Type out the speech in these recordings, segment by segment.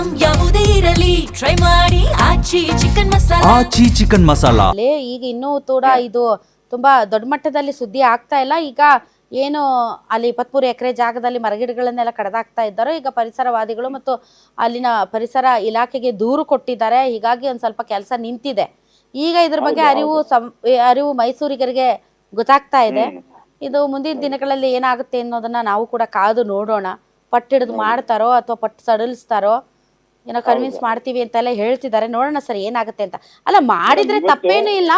Item ಯಾವುದೇ ಇರಲಿ try ಮಾಡಿ ಆಚಿ ಚಿಕನ್ ಮಸಾಲಾ. ಆಚಿ ಚಿಕನ್ ಮಸಾಲಾ ಈಗ ಇನ್ನೂ ಕೂಡ ಇದು ತುಂಬಾ ದೊಡ್ಡ ಮಟ್ಟದಲ್ಲಿ ಸುದ್ದಿ ಆಗ್ತಾ ಇಲ್ಲ. ಈಗ ಏನು ಅಲ್ಲಿ 23 ಎಕರೆ ಜಾಗದಲ್ಲಿ ಮರಗಿಡಗಳನ್ನೆಲ್ಲ ಕಡಿದಾಕ್ತಾ ಇದ್ದಾರೋ ಈಗ ಪರಿಸರವಾದಿಗಳು ಮತ್ತು ಅಲ್ಲಿನ ಪರಿಸರ ಇಲಾಖೆಗೆ ದೂರು ಕೊಟ್ಟಿದ್ದಾರೆ. ಹೀಗಾಗಿ ಒಂದ್ ಸ್ವಲ್ಪ ಕೆಲಸ ನಿಂತಿದೆ. ಈಗ ಇದ್ರ ಬಗ್ಗೆ ಅರಿವು ಮೈಸೂರಿಗರಿಗೆ ಗೊತ್ತಾಗ್ತಾ ಇದೆ. ಇದು ಮುಂದಿನ ದಿನಗಳಲ್ಲಿ ಏನಾಗುತ್ತೆ ಅನ್ನೋದನ್ನ ನಾವು ಕೂಡ ಕಾದು ನೋಡೋಣ. ಪಟ್ಟಿಡಿದು ಮಾಡ್ತಾರೋ ಅಥವಾ ಪಟ್ಟು ಸಡಿಲಿಸ್ತಾರೋ ಏನೋ ಕನ್ವಿನ್ಸ್ ಮಾಡ್ತೀವಿ ಅಂತೆಲ್ಲ ಹೇಳ್ತಿದ್ದಾರೆ. ನೋಡೋಣ ಸರ್ ಏನಾಗುತ್ತೆ ಅಂತ. ಅಲ್ಲ ಮಾಡಿದ್ರೆ ತಪ್ಪೇನು ಇಲ್ಲ,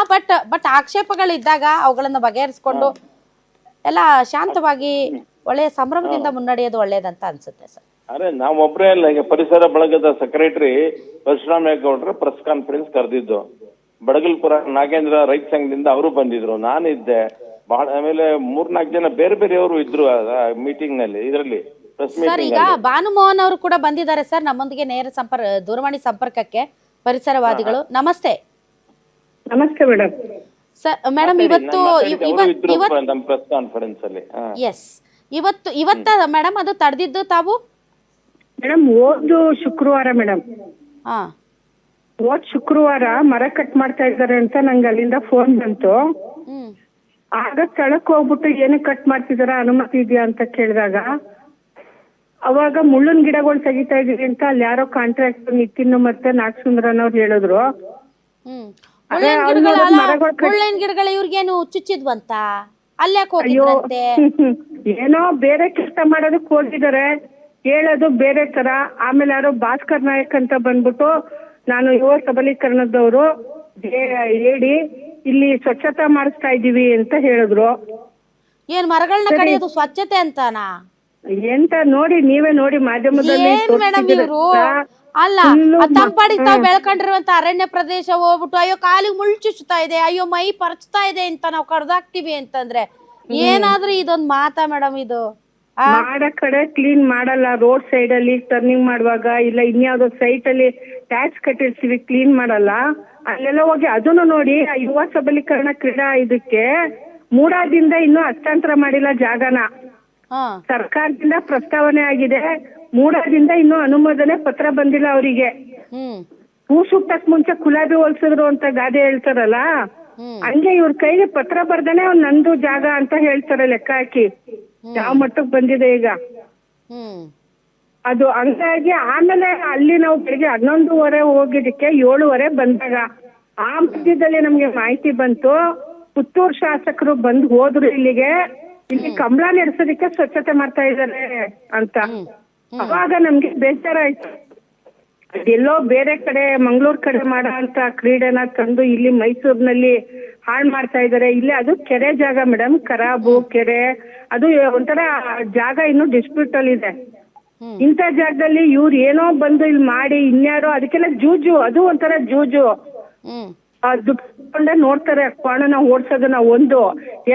ಬಟ್ ಆಕ್ಷೇಪಗಳಿದ್ದಾಗ ಅವುಗಳನ್ನ ಬಗೆಹರಿಸ್ಕೊಂಡು ಎಲ್ಲ ಶಾಂತವಾಗಿ ಒಳ್ಳೆಯ ಸಂಭ್ರಮದಿಂದ ಮುನ್ನಡೆಯೋದು ಒಳ್ಳೇದಂತ ಅನ್ಸುತ್ತೆ ಸರ್. ಅರೆ ನಾವೊಬ್ರೇ ಅಲ್ಲ, ಈಗ ಪರಿಸರ ಬಳಗದ ಸೆಕ್ರೆಟರಿ ಪರಶುರಾಮೇಗೌಡರು ಪ್ರೆಸ್ ಕಾನ್ಫರೆನ್ಸ್ ಕರೆದಿದ್ದು. ಬಡಗಲ್ಪುರ ನಾಗೇಂದ್ರ ರೈತ ಸಂಘದಿಂದ ಅವರು ಬಂದಿದ್ರು, ನಾನಿದ್ದೆ, ಬಹಳ ಆಮೇಲೆ 3-4 ಜನ ಬೇರೆ ಬೇರೆಯವರು ಇದ್ರು ಮೀಟಿಂಗ್ ನಲ್ಲಿ. ಇದರಲ್ಲಿ ಸರ್ ಈಗ ಭಾನುಮೋಹನ್ ಅವರು ಕೂಡ ಬಂದಿದ್ದಾರೆ ಸರ್ ನಮ್ಮೊಂದಿಗೆ ನೇರ ದೂರವಾಣಿ ಸಂಪರ್ಕಕ್ಕೆ. ಪರಿಸರವಾದಿಗಳು ನಮಸ್ತೆ. ನಮಸ್ತೆ ಮೇಡಮ್. ಸರ್ ಮೇಡಮ್ ಇವತ್ತು ಪ್ರೆಸ್ ಕಾನ್ಫರೆನ್ಸ್ ಅಲ್ಲಿ ಇವತ್ತ ಮೇಡಮ್ ಅದು ತಡೆದಿದ್ದು ತಾವು? ಮೇಡಮ್ ಹೋದ್ ಶುಕ್ರವಾರ ಮೇಡಮ್, ಹೋದ್ ಶುಕ್ರವಾರ ಮರ ಕಟ್ ಮಾಡ್ತಾ ಇದ್ದಾರೆ ಅಂತ ನಂಗೆ ಅಲ್ಲಿಂದ ಫೋನ್ ಬಂತು. ಆಗ ಸ್ಥಳಕ್ಕೆ ಹೋಗ್ಬಿಟ್ಟು ಏನು ಕಟ್ ಮಾಡ್ತಿದಾರ, ಅನುಮತಿ ಇದೆಯಾ ಅಂತ ಕೇಳಿದಾಗ ಅವಾಗ ಮುಳ್ಳಿನ ಗಿಡಗಳು ತೆಗಿತಾ ಇದೀವಿ ಅಂತ ಅಲ್ಲಿ ಯಾರೋ ಕಾಂಟ್ರಾಕ್ಟರ್ ನಿತಿನ್ ಮತ್ತೆ ನಾಗಸುಂದರನ್ ಅವ್ರು ಹೇಳಿದ್ರು. ಮುಳ್ಳಿನ ಗಿಡಗಳ ಇವ್ರಿಗೇನು ಚುಚ್ಚಿದ್ವಂತ ಅಲ್ಯಾಕ್ ಹೋಗಿದ್ರಂತೆ? ಏನೋ ಬೇರೆ ಕೆಲಸ ಮಾಡೋದಕ್ಕೆ ಹೋಗಿದ್ದಾರೆ, ಹೇಳೋದು ಬೇರೆ ತರ. ಆಮೇಲೆ ಯಾರೋ ಭಾಸ್ಕರ್ ನಾಯಕ್ ಅಂತ ಬಂದ್ಬಿಟ್ಟು ನಾನು ಯುವ ಸಬಲೀಕರಣದವರು ಹೇಳಿ ಇಲ್ಲಿ ಸ್ವಚ್ಛತಾ ಮಾಡಿಸ್ತಾ ಇದೀವಿ ಅಂತ ಹೇಳಿದ್ರು. ಏನ್ ಮರಗಳನ್ನ ಕಡಿಯೋದು ಸ್ವಚ್ಛತೆ ಅಂತಾನಾ? ಎಂತ ನೋಡಿ, ನೀವೇ ನೋಡಿ ಮಾಧ್ಯಮದಲ್ಲಿ. ಅಲ್ಲ ತಂಪಾಡಿಗೆ ತಾವ್ ಬೆಳ್ಕೊಂಡಿರುವಂತ ಅರಣ್ಯ ಪ್ರದೇಶ ಹೋಗ್ಬಿಟ್ಟು ಅಯ್ಯೋ ಕಾಲಿಗೆ ಮುಳ್ಳು ಚುಚ್ಚುತ್ತಾ ಇದೆ, ಅಯ್ಯೋ ಮೈ ಪರಚ್ತಾ ಇದೆ ಅಂತ ನಾವ್ ಕಡ್ದಾಕ್ತಿವಿ ಅಂತಂದ್ರೆ ಏನಾದ್ರೂ ಇದೊಂದ್ ಮಾತಾ ಮೇಡಮ್? ಇದು ಮಾಡ ಕಡೆ ಕ್ಲೀನ್ ಮಾಡಲ್ಲ, ರೋಡ್ ಸೈಡ್ ಅಲ್ಲಿ ಟರ್ನಿಂಗ್ ಮಾಡುವಾಗ ಇಲ್ಲ ಇನ್ಯಾವ್ದೋ ಸೈಟ್ ಅಲ್ಲಿ ಟ್ಯಾಕ್ಸ್ ಕಟ್ಟಿರ್ತೀವಿ, ಕ್ಲೀನ್ ಮಾಡಲ್ಲ. ಅಲ್ಲೆಲ್ಲ ಹೋಗಿ ಅದನ್ನು ನೋಡಿ ಯುವ ಸಬಲೀಕರಣ ಕ್ರೀಡಾ ಇದಕ್ಕೆ ಮೂಡಾದಿಂದ ಇನ್ನೂ ಹಸ್ತಾಂತರ ಮಾಡಿಲ್ಲ ಜಾಗನ. ಸರ್ಕಾರದಿಂದ ಪ್ರಸ್ತಾವನೆ ಆಗಿದೆ, ಮೂಡಾದಿಂದ ಇನ್ನೂ ಅನುಮೋದನೆ ಪತ್ರ ಬಂದಿಲ್ಲ ಅವರಿಗೆ. ಹೂ ಸುಟ್ಟಕ್ ಮುಂಚೆ ಗುಲಾಬಿ ಹೋಲ್ಸಿದ್ರು ಅಂತ ಗಾದೆ ಹೇಳ್ತಾರಲ್ಲ, ಹಂಗೆ ಇವ್ರ ಕೈಗೆ ಪತ್ರ ಬರ್ದೇನೆ ನಂದು ಜಾಗ ಅಂತ ಹೇಳ್ತಾರೆ ಲೆಕ್ಕ ಹಾಕಿ. ಯಾವ ಮಟ್ಟಕ್ಕೆ ಬಂದಿದೆ ಈಗ ಅದು. ಹಂಗಾಗಿ ಆಮೇಲೆ ಅಲ್ಲಿ ನಾವು ಬೆಳಿಗ್ಗೆ 11:30 ಹೋಗಿದ್ದಕ್ಕೆ 7:30 ಬಂದಾಗ ಆ ಮಧ್ಯದಲ್ಲಿ ನಮ್ಗೆ ಮಾಹಿತಿ ಬಂತು, ಪುತ್ತೂರು ಶಾಸಕರು ಬಂದು ಹೋದ್ರು ಇಲ್ಲಿಗೆ, ಇಲ್ಲಿ ಕಂಬಳ ನಡೆಸೋದಕ್ಕೆ ಸ್ವಚ್ಛತೆ ಮಾಡ್ತಾ ಇದ್ದಾರೆ ಅಂತ. ಅವಾಗ ನಮ್ಗೆ ಬೇಜಾರಾಯ್ತು. ಎಲ್ಲೋ ಬೇರೆ ಕಡೆ ಮಂಗಳೂರು ಕಡೆ ಮಾಡೋ ಅಂತ ಕ್ರೀಡೆನ ತಂದು ಇಲ್ಲಿ ಮೈಸೂರಿನಲ್ಲಿ ಹಾಳು ಮಾಡ್ತಾ ಇದಾರೆ. ಇಲ್ಲಿ ಅದು ಕೆರೆ ಜಾಗ ಮೇಡಮ್, ಖರಾಬು ಕೆರೆ, ಅದು ಒಂಥರ ಜಾಗ ಇನ್ನು ಡಿಸ್ಪ್ಯೂಟ್ ಅಲ್ಲಿ ಇದೆ. ಇಂಥ ಜಾಗದಲ್ಲಿ ಇವ್ರು ಏನೋ ಬಂದು ಇಲ್ಲಿ ಮಾಡಿ ಇನ್ಯಾರೋ ಅದಕ್ಕೆಲ್ಲ ಜೂಜು, ಅದು ಒಂಥರ ಜೂಜು. ದುಡ್ಕೊಂಡೆ ನೋಡ್ತಾರೆ ಕ್ವಾಣನ ಓಡ್ಸೋದನ್ನ. ಒಂದು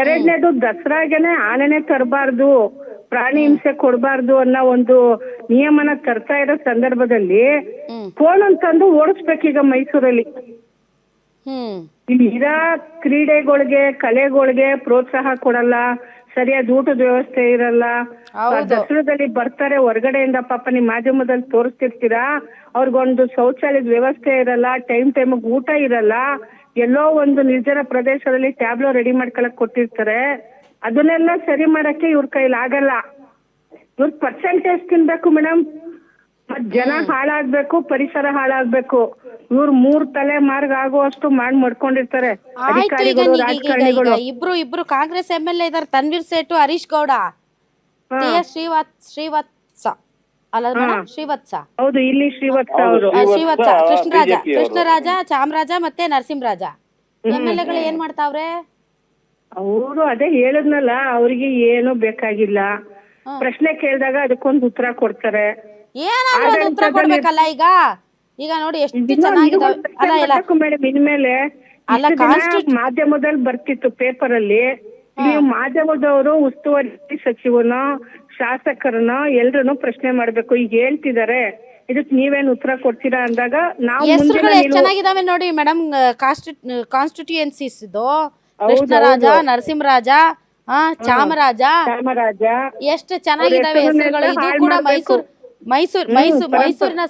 ಎರಡನೇದು ದಸರಾಗೆನೆ ಆನೆನೆ ತರಬಾರ್ದು, ಪ್ರಾಣಿ ಹಿಂಸೆ ಕೊಡಬಾರ್ದು ಅನ್ನೋ ಒಂದು ನಿಯಮನ ತರ್ತಾ ಇರೋ ಸಂದರ್ಭದಲ್ಲಿ ಕೋಣನ್ ತಂದು ಓಡಿಸ್ಬೇಕೀಗ ಮೈಸೂರಲ್ಲಿ. ಇಲ್ಲಿ ಇರೋ ಕ್ರೀಡೆಗಳಿಗೆ ಕಲೆಗಳಿಗೆ ಪ್ರೋತ್ಸಾಹ ಕೊಡಲ್ಲ, ಸರಿಯಾದ ಊಟದ ವ್ಯವಸ್ಥೆ ಇರಲ್ಲ. ದಸರಾದಲ್ಲಿ ಬರ್ತಾರೆ ಹೊರಗಡೆಯಿಂದ, ಪಾಪ ನಿಮ್ ಮಾಧ್ಯಮದಲ್ಲಿ ತೋರಿಸ್ತಿರ್ತೀರಾ, ಅವ್ರಿಗೊಂದು ಶೌಚಾಲಯದ ವ್ಯವಸ್ಥೆ ಇರಲ್ಲ, ಟೈಮ್ ಊಟ ಇರಲ್ಲ. ಎಲ್ಲೋ ಒಂದು ನಿರ್ಜನ ಪ್ರದೇಶದಲ್ಲಿ ಟ್ಯಾಬ್ಲೋ ರೆಡಿ ಮಾಡ್ಕೊಳಕ್ ಕೊಟ್ಟಿರ್ತಾರೆ. ಅದನ್ನೆಲ್ಲ ಸರಿ ಮಾಡಕ್ಕೆ ಇವ್ರ ಕೈಲಿ ಆಗಲ್ಲ. ಇವ್ರ ಪರ್ಸೆಂಟೇಜ್ ತಿನ್ಬೇಕು ಮೇಡಮ್, ಮತ್ ಜನ ಹಾಳಾಗ್ಬೇಕು, ಪರಿಸರ ಹಾಳಾಗ್ಬೇಕು. ಇವ್ರು 3 ತಲೆ ಮಾರ್ಗ ಆಗುವಷ್ಟು ಮಾಡ್ಕೊಂಡಿರ್ತಾರೆ ಅಧಿಕಾರಿಗಳು, ರಾಜಕಾರಣಿಗಳು. ಇಬ್ರು ಕಾಂಗ್ರೆಸ್ MLA ಇದಾರೆ, ತನ್ವೀರ್ ಸೇಠು, ಹರೀಶ್ ಗೌಡ, ಶ್ರೀವತ್ಸ ಅಲ್ಲ ಮೇಡಮ್, ಶ್ರೀವತ್ಸ. ಹೌದು, ಇಲ್ಲಿ ಶ್ರೀವತ್ಸ ಅವರು, ಶ್ರೀವತ್ಸ, ಕೃಷ್ಣರಾಜ, ಚಾಮರಾಜ ಮತ್ತೆ ನರಸಿಂಹರಾಜ MLAಗಳು ಏನ್ ಮಾಡ್ತಾವ್ರೆ? ಅವರು ಅದೇ ಹೇಳದ್ನಲ್ಲ, ಅವ್ರಿಗೆ ಏನು ಬೇಕಾಗಿಲ್ಲ. ಪ್ರಶ್ನೆ ಕೇಳಿದಾಗ ಅದಕ್ಕೊಂದು ಉತ್ತರ ಕೊಡ್ತಾರೆ. ಏನಾದ್ರೂ ಉತ್ತರ ಕೊಡ್ಬೇಕಲ್ಲ. ಈಗ ನೋಡಿ ಎಷ್ಟು ಚೆನ್ನಾಗಿದೆ ಇನ್ಮೇಲೆ ಮಾಧ್ಯಮದಲ್ಲಿ ಬರ್ತಿತ್ತು ಪೇಪರ್ ಅಲ್ಲಿ, ನೀವು ಮಾಧ್ಯಮದವರು ಉಸ್ತುವಾರಿ ಸಚಿವನೋ ಶಾಸಕರನ್ನ ಎಲ್ರನ್ನು ಪ್ರಶ್ನೆ ಮಾಡ್ಬೇಕು. ಈಗ ಹೇಳ್ತಿದ್ದಾರೆ, ಇದಕ್ ನೀವೇನ್ ಉತ್ತರ ಕೊಡ್ತೀರಾ ಅಂದಾಗ ನಾವು ಚೆನ್ನಾಗಿದಾವೆ ನೋಡಿ ಮೇಡಮ್. ಕಾನ್ಸ್ಟಿಟ್ಯೂಯೆನ್ಸೀಸ್ ಕೃಷ್ಣರಾಜ, ನರಸಿಂಹರಾಜ, ಚಾಮರಾಜ ಎಷ್ಟು ಚೆನ್ನಾಗಿದಾವೆ ಹೆಸರುಗಳು. ಇದು ಕೂಡ ಮೈಸೂರಿನ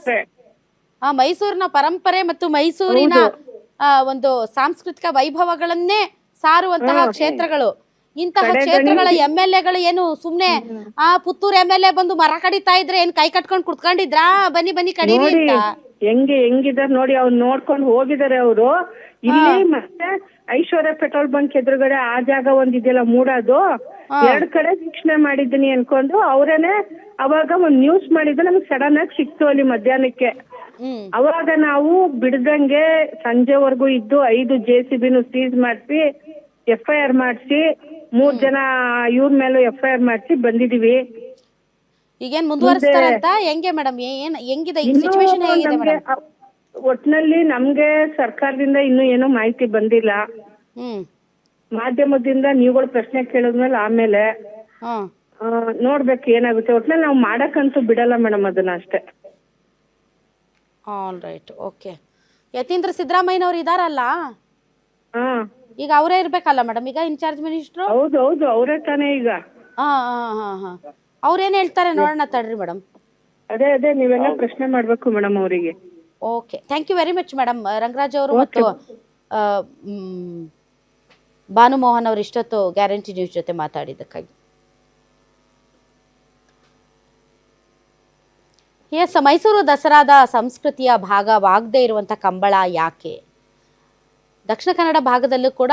ಆ ಮೈಸೂರಿನ ಪರಂಪರೆ ಮತ್ತು ಮೈಸೂರಿನ ಒಂದು ಸಾಂಸ್ಕೃತಿಕ ವೈಭವಗಳನ್ನೇ ಸಾರುವಂತಹ ಕ್ಷೇತ್ರಗಳು. ಇಂತಹ ಕ್ಷೇತ್ರಗಳ MLAಗಳು ಏನು ಸುಮ್ನೆ ಪುತ್ತೂರು MLA ಬಂದು ಮರ ಕಡಿತಾ ಇದ್ರೆ ಏನ್ ಕೈ ಕಟ್ಕೊಂಡ್ ಕುತ್ಕೊಂಡಿದ್ರಾ ಬನ್ನಿ ಬನ್ನಿ ಕಡೀರಿ ಅಂತ? ಹೆಂಗಿದಾರೆ ನೋಡಿ, ಅವ್ರು ನೋಡ್ಕೊಂಡು ಹೋಗಿದ್ದಾರೆ ಅವರು. ಇಲ್ಲಿ ಮತ್ತೆ ಐಶ್ವರ್ಯ ಪೆಟ್ರೋಲ್ ಬಂಕ್ ಎದುರುಗಡೆ ಆ ಜಾಗ ಒಂದಿದೆಯಲ್ಲ ಮೂಡೋದು, 2 ಕಡೆ ವೀಕ್ಷಣೆ ಮಾಡಿದ್ದೀನಿ ಅನ್ಕೊಂಡು ಅವ್ರೇನೆ ಅವಾಗ ಒಂದ್ ನ್ಯೂಸ್ ಮಾಡಿದ್ದು ನಮ್ಗೆ ಸಡನ್ ಆಗಿ ಸಿಕ್ತು ಅಲ್ಲಿ ಮಧ್ಯಾಹ್ನಕ್ಕೆ. ಅವಾಗ ನಾವು ಬಿಡ್ದಂಗೆ ಸಂಜೆವರೆಗೂ ಇದ್ದು 5 JCBನು ಸೀಸ್ ಮಾಡಿಸಿ FIR ಮಾಡಿಸಿ 3 ಜನ ಇವ್ರ ಮೇಲೂ FIR ಮಾಡಿಸಿ ಬಂದಿದೀವಿ. ಈಗೇನ್ ಮುಂದುವರಿಸ್ತಾರಂತ ಹೆಂಗೆ ಮೇಡಮ್? ಹೆಂಗಿದೆ ಈ ಸಿಚುವೇಶನ್? ಹೇಗಿದೆ ಮೇಡಮ್? ಒಟ್ನಲ್ಲಿ ನಮ್ಗೆ ಸರ್ಕಾರದಿಂದ ಇನ್ನೂ ಏನೋ ಮಾಹಿತಿ ಬಂದಿಲ್ಲ. ಮಾಧ್ಯಮದಿಂದ ನೀವುಗಳು ಪ್ರಶ್ನೆ ಕೇಳಿದ್ಮೇಲೆ ಆಮೇಲೆ ನೋಡ್ಬೇಕು ಏನಾಗುತ್ತೆ. ಒಟ್ನಲ್ಲಿ ನಾವು ಮಾಡಕ್ಕಂತೂ ಬಿಡಲ್ಲ ಮೇಡಮ್ ಅದನ್ನ ಅಷ್ಟೇ. All right, okay. ಯತೀಂದ್ರ ಸಿದ್ದರಾಮಯ್ಯನವ್ರು ಇದಾರಲ್ಲ, ಈಗ ಅವರೇ ಇರ್ಬೇಕಲ್ಲ ಮೇಡಮ್ ಈಗ ಇನ್ಚಾರ್ಜ್ ಮಿನಿಸ್ಟ್ರು? ಹೌದು ಅವರೇ ತಾನೇ ಈಗ. ಅವ್ರೇನ್ ಹೇಳ್ತಾರೆ ನೋಡೋಣ ತಡ್ರಿ ಮೇಡಮ್. ಅದೇ ನೀವೆಲ್ಲ ಪ್ರಶ್ನೆ ಮಾಡ್ಬೇಕು ಮೇಡಮ್ ಅವರಿಗೆ. Okay, thank you very much madam. Rangaraj ಅವರು ಮತ್ತು ಭಾನುಮೋಹನ್ ಅವರು ಇಷ್ಟೊತ್ತು ಗ್ಯಾರಂಟಿ ನ್ಯೂಸ್ ಜೊತೆ ಮಾತಾಡಿದ್ದಕ್ಕಾಗಿ. ಎಸ್, ಮೈಸೂರು ದಸರಾದ ಸಂಸ್ಕೃತಿಯ ಭಾಗವಾಗದೇ ಇರುವಂಥ ಕಂಬಳ ಯಾಕೆ? ದಕ್ಷಿಣ ಕನ್ನಡ ಭಾಗದಲ್ಲೂ ಕೂಡ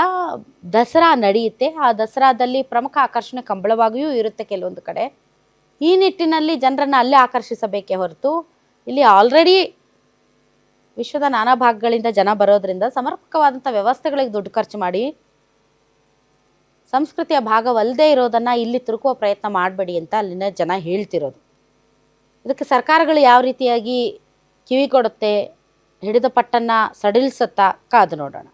ದಸರಾ ನಡೆಯುತ್ತೆ. ಆ ದಸರಾದಲ್ಲಿ ಪ್ರಮುಖ ಆಕರ್ಷಣೆ ಕಂಬಳವಾಗಿಯೂ ಇರುತ್ತೆ ಕೆಲವೊಂದು ಕಡೆ. ಈ ನಿಟ್ಟಿನಲ್ಲಿ ಜನರನ್ನು ಅಲ್ಲೇ ಆಕರ್ಷಿಸಬೇಕೇ ಹೊರತು ಇಲ್ಲಿ ಆಲ್ರೆಡಿ ವಿಶ್ವದ ನಾನಾ ಭಾಗಗಳಿಂದ ಜನ ಬರೋದ್ರಿಂದ ಸಮರ್ಪಕವಾದಂಥ ವ್ಯವಸ್ಥೆಗಳಿಗೆ ದುಡ್ಡು ಖರ್ಚು ಮಾಡಿ ಸಂಸ್ಕೃತಿಯ ಭಾಗವಲ್ಲದೆ ಇರೋದನ್ನು ಇಲ್ಲಿ ತುರುಕುವ ಪ್ರಯತ್ನ ಮಾಡಬೇಡಿ ಅಂತ ಅಲ್ಲಿನ ಜನ ಹೇಳ್ತಿರೋದು. ಇದಕ್ಕೆ ಸರ್ಕಾರಗಳು ಯಾವ ರೀತಿಯಾಗಿ ಕಿವಿಗೊಡುತ್ತೆ, ಹಿಡಿದ ಪಟ್ಟನ್ನು ಸಡಿಲಿಸುತ್ತಾ ಕಾದು ನೋಡೋಣ.